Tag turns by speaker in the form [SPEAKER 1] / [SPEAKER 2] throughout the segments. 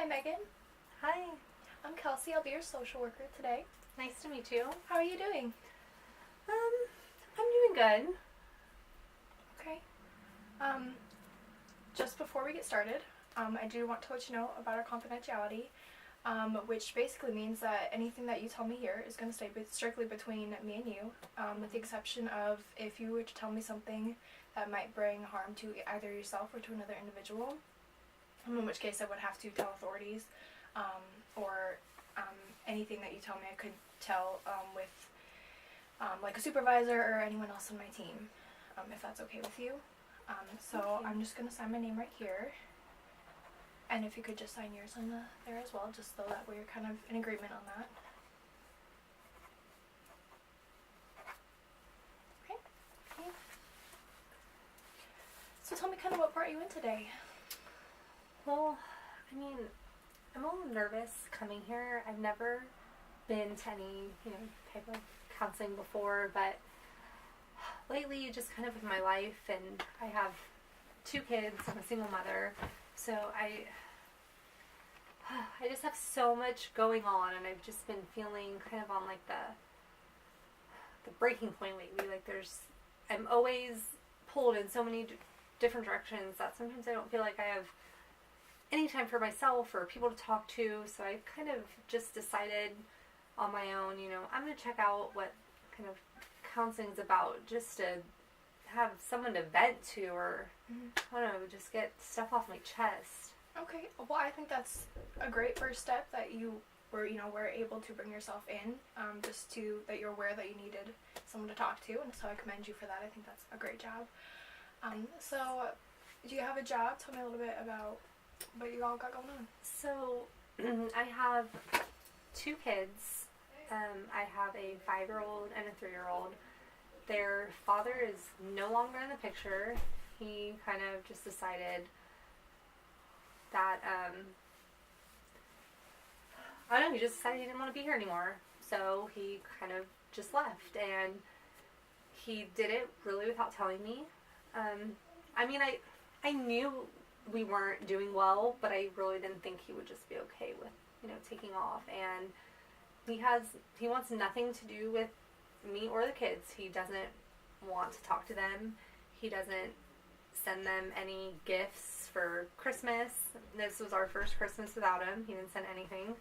[SPEAKER 1] Hi, Megan.
[SPEAKER 2] Hi.
[SPEAKER 1] I'm Kelsey. I'll be your social worker today.
[SPEAKER 2] Nice to meet you.
[SPEAKER 1] How are you doing?
[SPEAKER 2] Um, I'm doing good.
[SPEAKER 1] Okay. Um, just before we get started, I do want to let you know about our confidentiality, which basically means that anything that you tell me here is going to stay strictly between me and you, with the exception of if you were to tell me something that might bring harm to either yourself or to another individual, in which case I would have to tell authorities, or anything that you tell me I could tell with like a supervisor or anyone else on my team, if that's okay with you. So I'm just going to sign my name right here. And if you could just sign yours on there as well, just so that we're kind of in agreement on that. Okay. So tell me kind of what brought you in today.
[SPEAKER 2] Well, I'm a little nervous coming here. I've never been to any, type of counseling before, but lately, just kind of with my life, and I have 2 kids. I'm a single mother, so I just have so much going on, and I've just been feeling kind of on like the breaking point lately. Like I'm always pulled in so many different directions that sometimes I don't feel like I have any time for myself or people to talk to. So I kind of just decided on my own, I'm going to check out what kind of counseling's about, just to have someone to vent to, or I don't know, just get stuff off my chest.
[SPEAKER 1] Okay, well, I think that's a great first step that you were able to bring yourself in, that you're aware that you needed someone to talk to, and so I commend you for that. I think that's a great job. So, do you have a job? Tell me a little bit about what you all got going on.
[SPEAKER 2] So, I have 2 kids. I have a 5-year-old and a 3-year-old. Their father is no longer in the picture. He kind of just decided that, I don't know, he just decided he didn't want to be here anymore. So he kind of just left, and he did it really without telling me. I knew we weren't doing well, but I really didn't think he would just be okay with, taking off. And he wants nothing to do with me or the kids. He doesn't want to talk to them. He doesn't send them any gifts for Christmas. This was our first Christmas without him. He didn't send anything.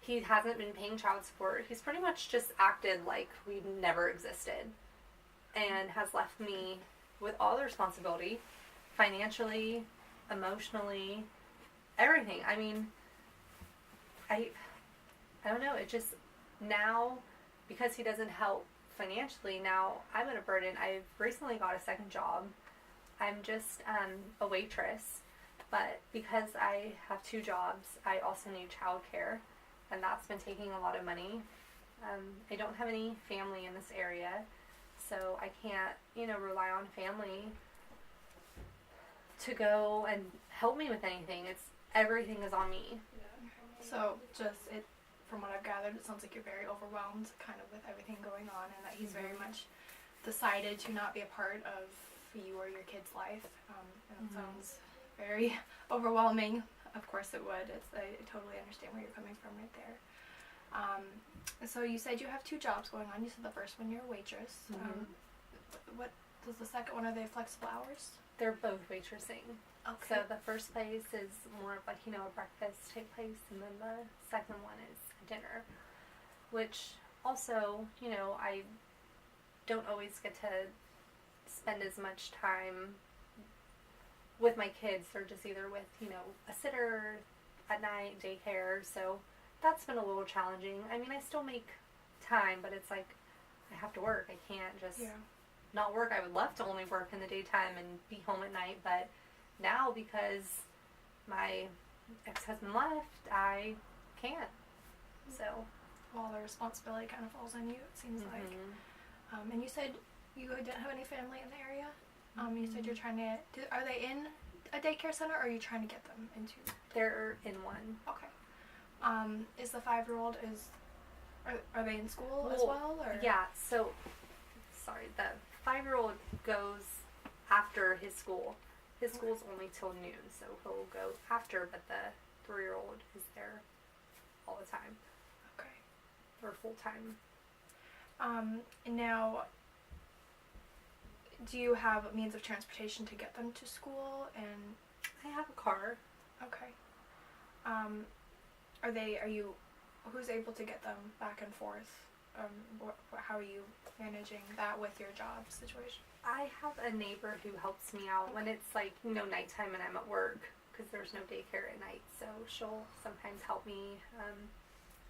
[SPEAKER 2] He hasn't been paying child support. He's pretty much just acted like we never existed, and has left me with all the responsibility, financially, emotionally, everything. I don't know, it just, now, because he doesn't help financially, now I'm in a burden. I've recently got a second job. I'm just a waitress, but because I have 2 jobs, I also need childcare, and that's been taking a lot of money. I don't have any family in this area, so I can't, rely on family to go and help me with anything. Everything is on me.
[SPEAKER 1] So, from what I've gathered, it sounds like you're very overwhelmed kind of with everything going on, and that he's very much decided to not be a part of you or your kid's life. And it sounds very overwhelming. Of course it would. I totally understand where you're coming from right there. So you said you have 2 jobs going on. You said the first one you're a waitress. What does the second one, are they flexible hours?
[SPEAKER 2] They're both waitressing.
[SPEAKER 1] Okay.
[SPEAKER 2] So the first place is more of like, a breakfast take place, and then the second one is dinner, which also, I don't always get to spend as much time with my kids. They're just either with, a sitter at night, daycare, so that's been a little challenging. I still make time, but it's like I have to work. I can't just not work. I would love to only work in the daytime and be home at night, but now, because my ex-husband left, I can't. So,
[SPEAKER 1] well, the responsibility kind of falls on you, it seems like. And you said you didn't have any family in the area. You said you're trying to. Are they in a daycare center, or are you trying to get them into?
[SPEAKER 2] They're in one.
[SPEAKER 1] Okay. Is the 5-year-old are they in school as well, or?
[SPEAKER 2] Yeah. So, sorry, the 5-year-old goes after his school. His school's only till noon, so he'll go after, but the 3-year-old is there all the time.
[SPEAKER 1] Okay.
[SPEAKER 2] Or full time.
[SPEAKER 1] Now, do you have means of transportation to get them to school? And
[SPEAKER 2] I have a car.
[SPEAKER 1] okay. Who's able to get them back and forth? How are you managing that with your job situation?
[SPEAKER 2] I have a neighbor who helps me out when it's like, nighttime and I'm at work, because there's no daycare at night, so she'll sometimes help me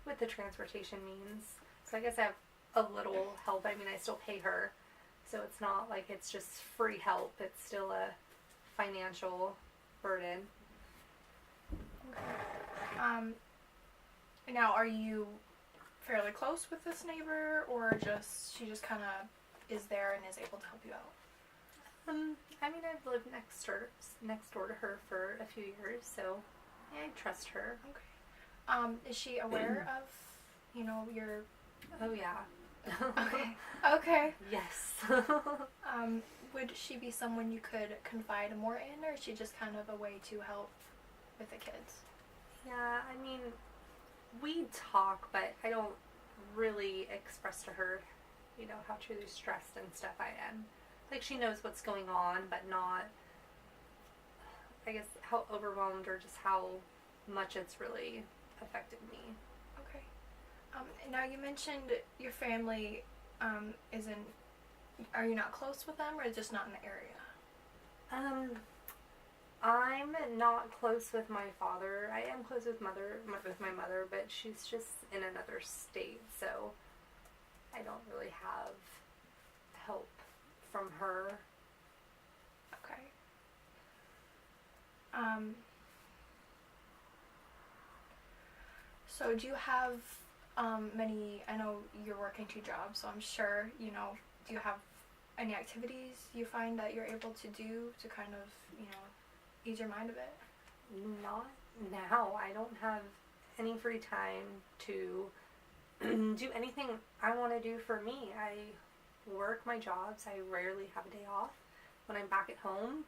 [SPEAKER 2] with the transportation means. So I guess I have a little help. I mean, I still pay her, so it's not like it's just free help. It's still a financial burden.
[SPEAKER 1] Okay. Now, are you fairly close with this neighbor, or she just kind of is there and is able to help you out?
[SPEAKER 2] I mean, I've lived next door to her for a few years, so yeah, I trust her.
[SPEAKER 1] Okay. Is she aware of, your...
[SPEAKER 2] Oh, yeah.
[SPEAKER 1] Okay. Okay.
[SPEAKER 2] Yes.
[SPEAKER 1] Would she be someone you could confide more in, or is she just kind of a way to help with the kids?
[SPEAKER 2] Yeah, I mean, we talk, but I don't really express to her, how truly stressed and stuff I am. Like, she knows what's going on, but not, I guess, how overwhelmed or just how much it's really affected me.
[SPEAKER 1] Okay. Now, you mentioned your family isn't... Are you not close with them, or just not in the area?
[SPEAKER 2] I'm not close with my father. I am close with my mother, but she's just in another state, so I don't really have help from her.
[SPEAKER 1] Okay. So do you have many... I know you're working 2 jobs, so I'm sure, do you have any activities you find that you're able to do to kind of, ease your mind a bit?
[SPEAKER 2] Not now. I don't have any free time to do anything I want to do for me. I work my jobs. I rarely have a day off. When I'm back at home,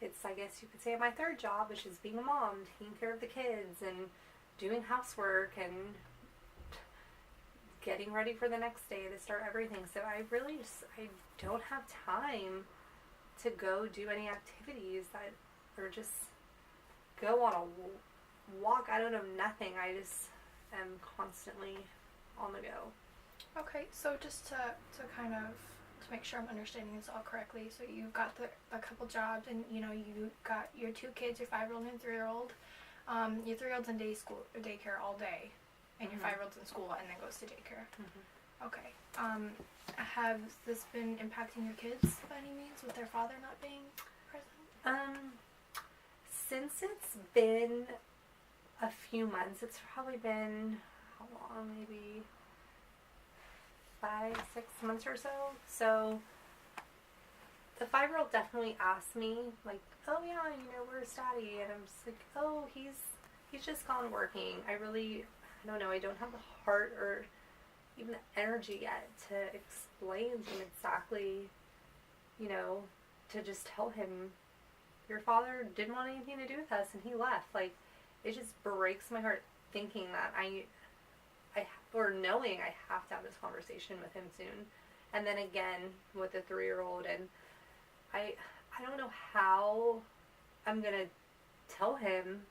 [SPEAKER 2] it's, I guess you could say, my 3rd job, which is being a mom, taking care of the kids and doing housework and getting ready for the next day to start everything. So I don't have time to go do any activities or just go on a walk. I don't know, nothing. I just am constantly on the go.
[SPEAKER 1] Okay, so just to kind of to make sure I'm understanding this all correctly, so you've got a couple jobs, and you got your 2 kids, your 5-year-old and 3-year-old. Your 3-year-old's in daycare all day, and your 5-year-old's in school and then goes to daycare. Mm-hmm. Okay. Has this been impacting your kids by any means with their father not being present?
[SPEAKER 2] Since it's been a few months, it's probably been, how long, maybe 5-6 months or so. So the 5-year-old definitely asked me, like, oh yeah, where's Daddy? And I'm just like, oh, he's just gone working. I don't know, I don't have the heart or even the energy yet to explain to him exactly, to just tell him, your father didn't want anything to do with us and he left. Like, it just breaks my heart thinking that or knowing I have to have this conversation with him soon. And then again with the 3-year-old, and I don't know how I'm gonna tell him,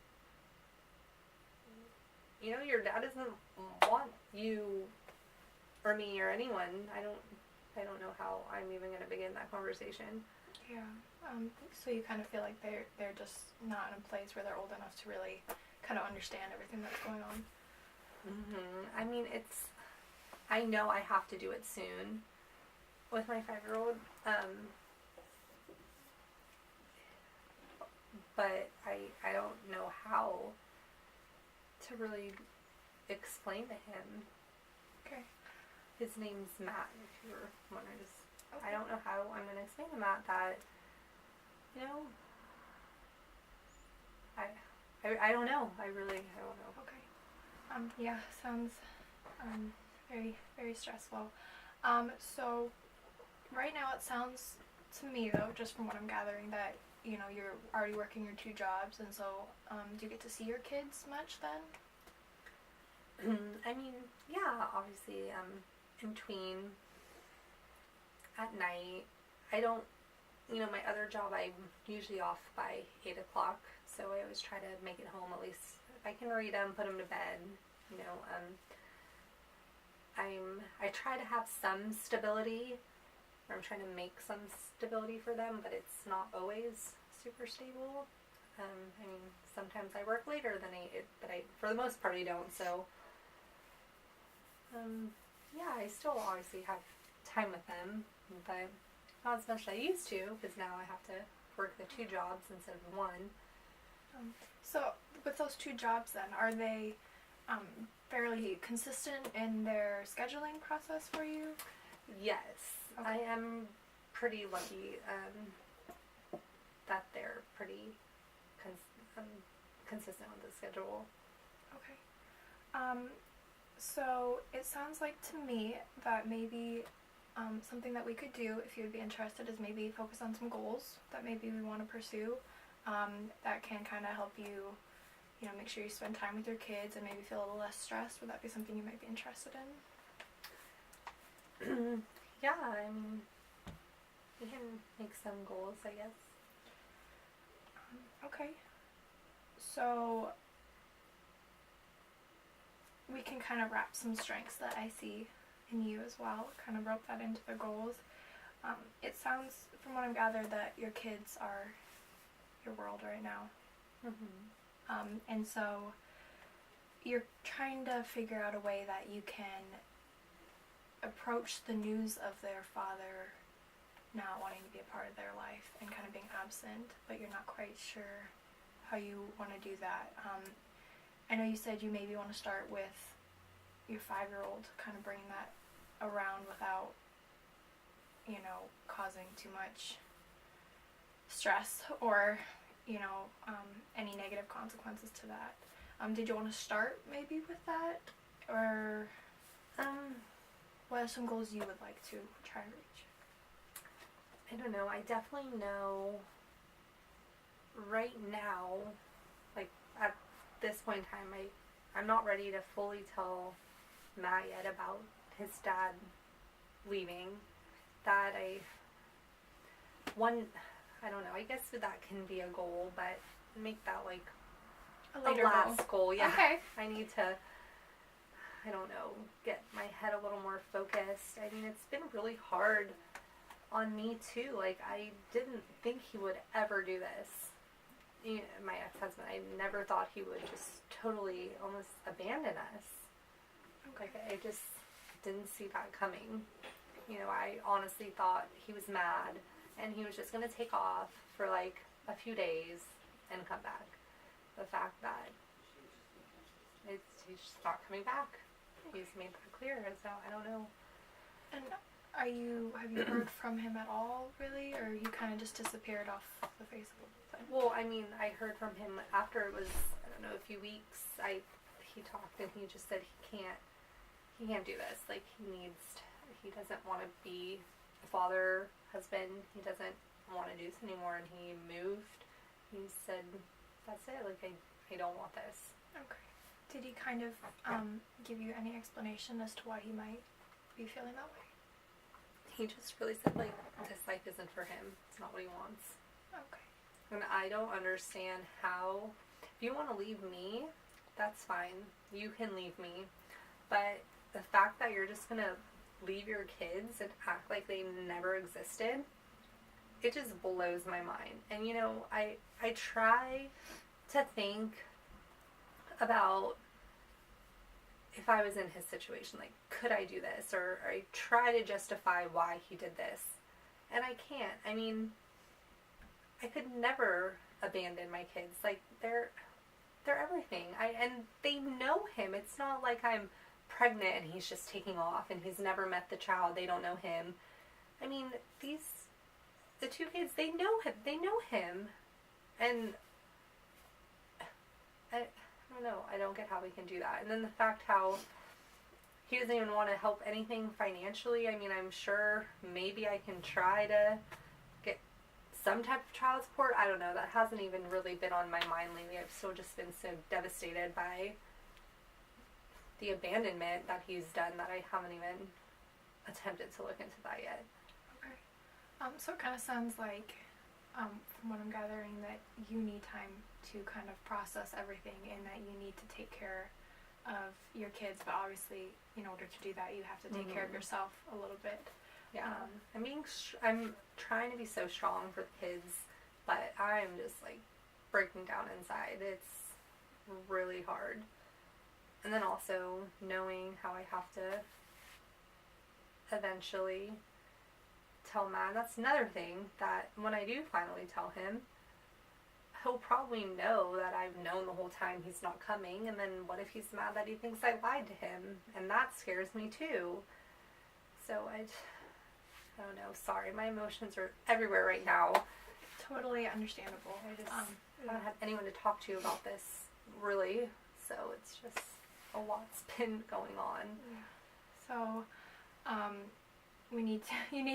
[SPEAKER 2] your dad doesn't want you or me or anyone. I don't know how I'm even gonna begin that conversation.
[SPEAKER 1] Yeah. So you kind of feel like they're just not in a place where they're old enough to really kind of understand everything that's going on.
[SPEAKER 2] I mean, I know I have to do it soon with my 5-year-old, but I don't know how to really explain to him. Okay. His name's Matt, if you were wondering. Okay. I don't know how I'm going to explain to Matt that, I don't know. I don't know.
[SPEAKER 1] Okay. Yeah, sounds very, very stressful. So right now it sounds to me, though, just from what I'm gathering, that you're already working your 2 jobs, and so do you get to see your kids much then?
[SPEAKER 2] I mean, yeah, obviously, in between at night, I don't, my other job, I'm usually off by 8 o'clock, so I always try to make it home at least if I can read them, put them to bed, you know, I try to have some stability, or I'm trying to make some stability for them, but it's not always super stable. I mean, sometimes I work later than 8, but for the most part, I don't, so, yeah, I still obviously have time with them, but not as much as I used to, because now I have to work the 2 jobs instead of 1.
[SPEAKER 1] So with those 2 jobs then, are they fairly consistent in their scheduling process for you?
[SPEAKER 2] Yes,
[SPEAKER 1] Okay.
[SPEAKER 2] I am pretty lucky that they're pretty consistent with the schedule.
[SPEAKER 1] Okay. So it sounds like to me that maybe something that we could do, if you would be interested, is maybe focus on some goals that maybe we want to pursue that can kind of help you, make sure you spend time with your kids and maybe feel a little less stressed. Would that be something you might be interested in?
[SPEAKER 2] Yeah, I mean, we can make some goals, I guess.
[SPEAKER 1] Okay. So we can kind of wrap some strengths that I see in you as well, kind of rope that into the goals. It sounds, from what I've gathered, that your kids are your world right now.
[SPEAKER 2] Mm-hmm.
[SPEAKER 1] And so you're trying to figure out a way that you can approach the news of their father not wanting to be a part of their life and kind of being absent, but you're not quite sure how you want to do that. I know you said you maybe want to start with your 5-year-old, kind of bringing that around without, causing too much stress or, any negative consequences to that. Did you want to start maybe with that? Or what are some goals you would like to try and reach?
[SPEAKER 2] I don't know. I definitely know right now, like at this point in time, I'm not ready to fully tell Matt yet about his dad leaving. That I don't know, I guess that can be a goal, but make that like
[SPEAKER 1] A later
[SPEAKER 2] last goal. Yeah.
[SPEAKER 1] Okay.
[SPEAKER 2] I need to, I don't know, get my head a little more focused. I mean, it's been really hard on me too. Like, I didn't think he would ever do this. My ex-husband, I never thought he would just totally almost abandon us.
[SPEAKER 1] Okay.
[SPEAKER 2] Like, I just didn't see that coming. I honestly thought he was mad and he was just going to take off for like a few days and come back. The fact that he's just not coming back. He's made that clear, so I don't know.
[SPEAKER 1] And have you heard from him at all, really, or you kind of just disappeared off the face of the planet?
[SPEAKER 2] Well, I mean, I heard from him after it was, I don't know, a few weeks. He talked and he just said he can't do this. Like, he doesn't want to be a father, husband. He doesn't want to do this anymore, and he moved. He said, that's it. Like, I don't want this.
[SPEAKER 1] Okay. Did he kind of give you any explanation as to why he might be feeling that way?
[SPEAKER 2] He just really said, like, this life isn't for him. It's not what he wants.
[SPEAKER 1] Okay.
[SPEAKER 2] And I don't understand how, if you want to leave me, that's fine. You can leave me. But the fact that you're just going to leave your kids and act like they never existed, it just blows my mind. And, I try to think about if I was in his situation, like, could I do this? Or I try to justify why he did this. And I can't. I mean, I could never abandon my kids. Like, they're everything. And they know him. It's not like I'm pregnant and he's just taking off and he's never met the child. They don't know him. I mean, the 2 kids, they know him. They know him. And I don't know. I don't get how we can do that. And then the fact how he doesn't even want to help anything financially. I mean, I'm sure maybe I can try to get some type of child support. I don't know. That hasn't even really been on my mind lately. I've still just been so devastated by the abandonment that he's done that I haven't even attempted to look into that yet.
[SPEAKER 1] Okay. So it kind of sounds like, from what I'm gathering, that you need time to kind of process everything, and that you need to take care of your kids. But obviously, in order to do that, you have to take care of yourself a little bit.
[SPEAKER 2] Yeah. I'm trying to be so strong for the kids, but I'm just like breaking down inside. It's really hard. And then also knowing how I have to eventually tell Matt. That's another thing, that when I do finally tell him, he'll probably know that I've known the whole time he's not coming, and then what if he's mad that he thinks I lied to him? And that scares me too. So I don't know. Sorry, my emotions are everywhere right now.
[SPEAKER 1] Totally understandable.
[SPEAKER 2] I just haven't had anyone to talk to about this, really. So it's just a lot's been going on.
[SPEAKER 1] Yeah. So, you need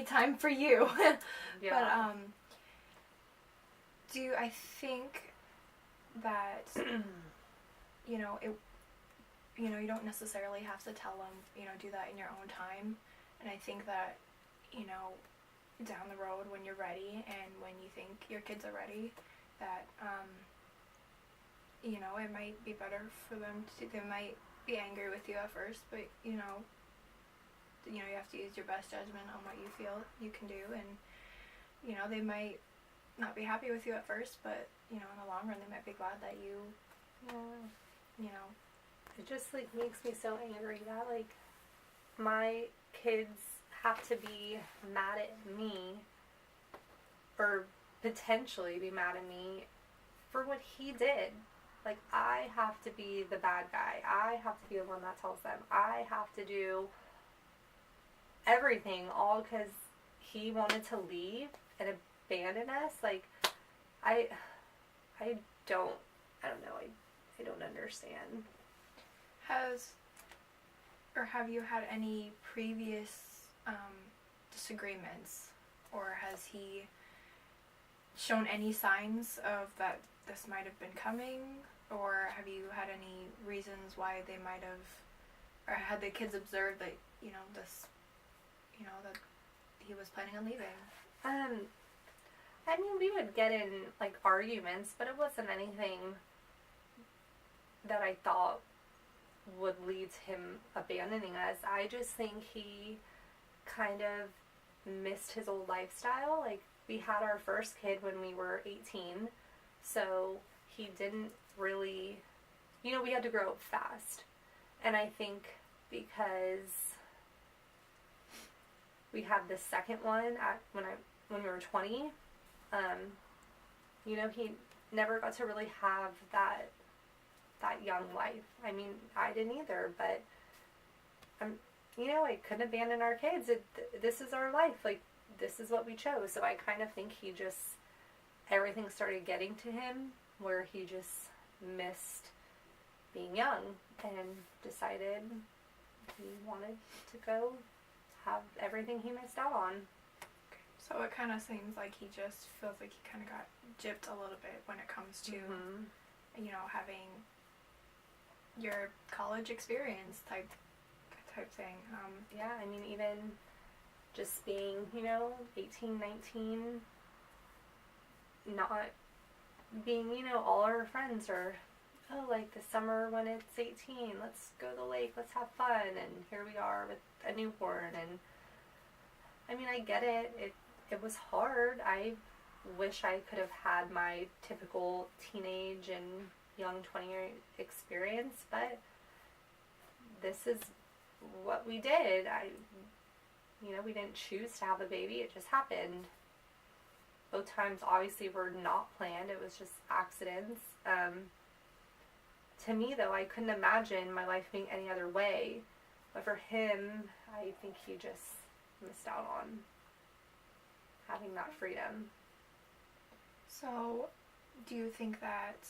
[SPEAKER 1] time for you.
[SPEAKER 2] Yeah.
[SPEAKER 1] But I think that you don't necessarily have to tell them, do that in your own time. And I think that, down the road when you're ready and when you think your kids are ready, that it might be better for them they might be angry with you at first, but you have to use your best judgment on what you feel you can do, and they might not be happy with you at first, but in the long run they might be glad that you
[SPEAKER 2] it just like makes me so angry that like my kids have to be mad at me, or potentially be mad at me for what he did. Like, I have to be the bad guy. I have to be the one that tells them. I have to do everything, all because he wanted to leave and abandon us. Like, I don't know. I don't understand.
[SPEAKER 1] Have you had any previous disagreements, or has he shown any signs of that this might have been coming, or have you had any reasons why they might have, or had the kids observed that that he was planning on leaving?
[SPEAKER 2] I mean, we would get in like arguments, but it wasn't anything that I thought would lead to him abandoning us. I just think he kind of missed his old lifestyle. Like, we had our first kid when we were 18, so he didn't really, we had to grow up fast. And I think because we had the second one when we were 20, he never got to really have that young life. I mean, I didn't either, but I couldn't abandon our kids. This is our life. Like, this is what we chose. So I kind of think everything started getting to him, where he just missed being young and decided he wanted to go have everything he missed out on.
[SPEAKER 1] So it kind of seems like he just feels like he kind of got gypped a little bit when it comes to, having your college experience type thing.
[SPEAKER 2] Yeah, I mean, even just being, 18, 19, not being, all our friends are, like the summer when it's 18, let's go to the lake, let's have fun, and here we are with a newborn. And I mean, I get it. It was hard. I wish I could have had my typical teenage and young 20-year experience, but this is what we did. We didn't choose to have a baby. It just happened. Both times, obviously, were not planned. It was just accidents. To me, though, I couldn't imagine my life being any other way. But for him, I think he just missed out on having that freedom.
[SPEAKER 1] So, do you think that,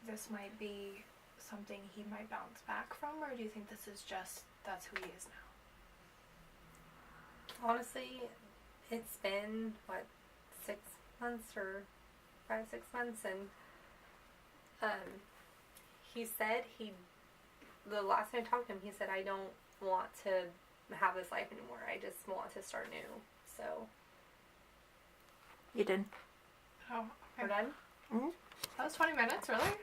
[SPEAKER 1] this might be something he might bounce back from, or do you think this is just, that's who he is now?
[SPEAKER 2] Honestly, it's been, 6 months or 5, 6 months, and he said the last time I talked to him, he said, I don't want to have this life anymore. I just want to start new. So.
[SPEAKER 3] You did.
[SPEAKER 1] Oh, okay.
[SPEAKER 2] We're done?
[SPEAKER 3] Mm-hmm.
[SPEAKER 1] That was 20 minutes, really?